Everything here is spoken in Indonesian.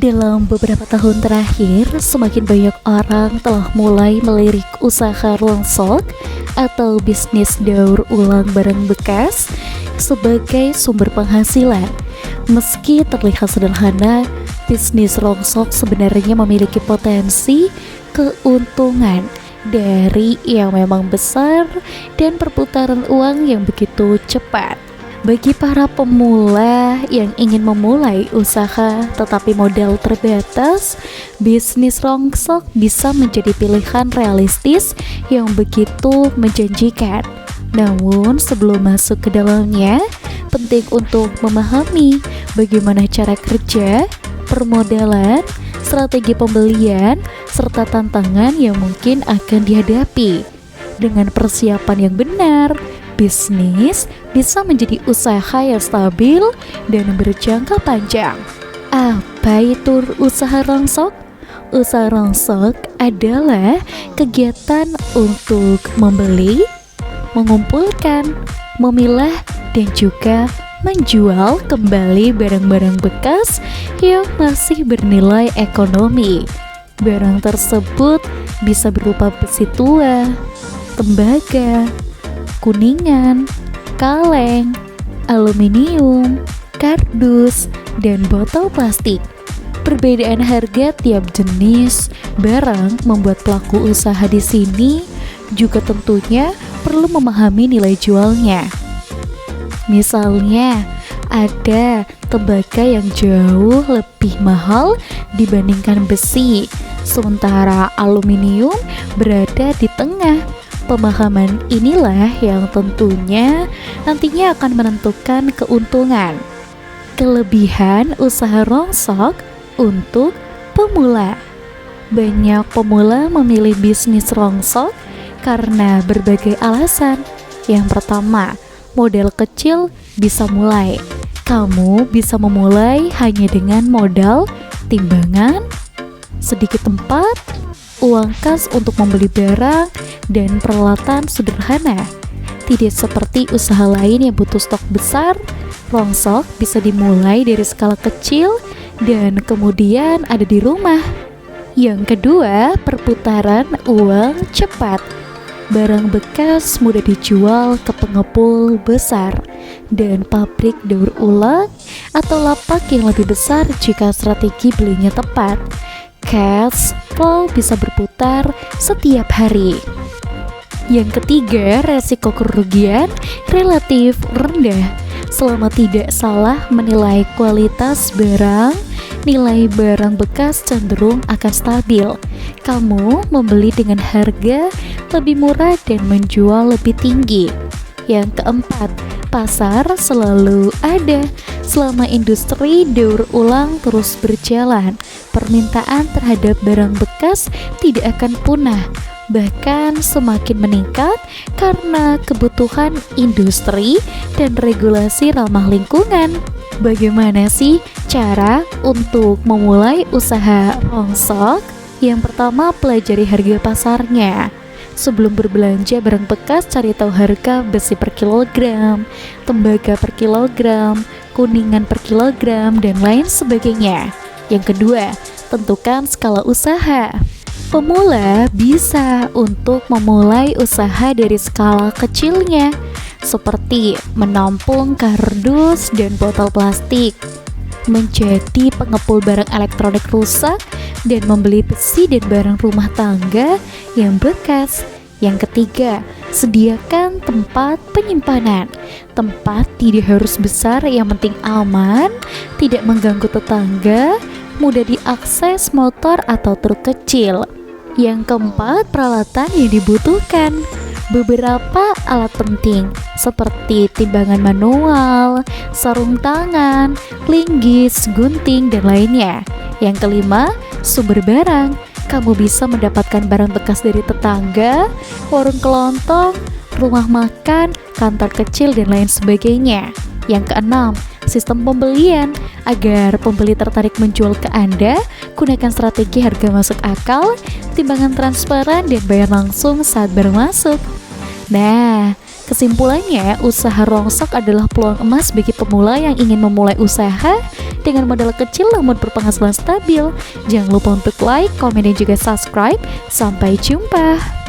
Dalam beberapa tahun terakhir, semakin banyak orang telah mulai melirik usaha rongsok atau bisnis daur ulang barang bekas sebagai sumber penghasilan. Meski terlihat sederhana, bisnis rongsok sebenarnya memiliki potensi keuntungan dari yang memang besar dan perputaran uang yang begitu cepat. Bagi para pemula yang ingin memulai usaha tetapi modal terbatas, bisnis rongsok bisa menjadi pilihan realistis yang begitu menjanjikan. Namun sebelum masuk ke dalamnya, penting untuk memahami bagaimana cara kerja, permodalan, strategi pembelian, serta tantangan yang mungkin akan dihadapi. Dengan persiapan yang benar, bisnis bisa menjadi usaha yang stabil dan berjangka panjang. Apa itu usaha rongsok? Usaha rongsok adalah kegiatan untuk membeli, mengumpulkan, memilah, dan juga menjual kembali barang-barang bekas yang masih bernilai ekonomi. Barang tersebut bisa berupa besi tua, tembaga, kuningan, kaleng, aluminium, kardus, dan botol plastik. Perbedaan harga tiap jenis barang membuat pelaku usaha di sini juga tentunya perlu memahami nilai jualnya. Misalnya, ada tembaga yang jauh lebih mahal dibandingkan besi, sementara aluminium berada di tengah. Pemahaman inilah yang tentunya nantinya akan menentukan keuntungan. Kelebihan usaha rongsok untuk pemula. Banyak pemula memilih bisnis rongsok karena berbagai alasan. Yang pertama, modal kecil bisa mulai. Kamu bisa memulai hanya dengan modal timbangan, sedikit tempat, uang kas untuk membeli barang, dan peralatan sederhana. Tidak seperti usaha lain yang butuh stok besar, rongsok bisa dimulai dari skala kecil dan kemudian ada di rumah. Yang kedua, perputaran uang cepat. Barang bekas mudah dijual ke pengepul besar dan pabrik daur ulang atau lapak yang lebih besar jika strategi belinya tepat. Cash flow bisa berputar setiap hari. Yang ketiga, resiko kerugian relatif rendah. Selama tidak salah menilai kualitas barang, nilai barang bekas cenderung akan stabil. Kamu membeli dengan harga lebih murah dan menjual lebih tinggi. Yang keempat, pasar selalu ada. Selama industri daur ulang terus berjalan, permintaan terhadap barang bekas tidak akan punah, bahkan semakin meningkat karena kebutuhan industri dan regulasi ramah lingkungan. Bagaimana sih cara untuk memulai usaha rongsok? Yang pertama, pelajari harga pasarnya. Sebelum berbelanja barang bekas, cari tahu harga besi per kilogram, tembaga per kilogram, kuningan per kilogram, dan lain sebagainya. Yang kedua, tentukan skala usaha. Pemula bisa untuk memulai usaha dari skala kecilnya, seperti menampung kardus dan botol plastik, menjadi pengepul barang elektronik rusak, dan membeli besi dan barang rumah tangga yang bekas. Yang ketiga, sediakan tempat penyimpanan. Tempat tidak harus besar, yang penting aman, tidak mengganggu tetangga, mudah diakses motor atau truk kecil. Yang keempat, peralatan yang dibutuhkan. Beberapa alat penting seperti timbangan manual, sarung tangan, linggis, gunting, dan lainnya. Yang kelima, sumber barang. Kamu bisa mendapatkan barang bekas dari tetangga, warung kelontong, rumah makan, kantor kecil, dan lain sebagainya. Yang keenam, sistem pembelian. Agar pembeli tertarik menjual ke Anda, gunakan strategi harga masuk akal, timbangan transparan, dan bayar langsung saat barang masuk. Nah, Kesimpulannya, usaha rongsok adalah peluang emas bagi pemula yang ingin memulai usaha dengan modal kecil namun berpenghasilan stabil. Jangan lupa untuk like, komen, dan juga subscribe. Sampai jumpa.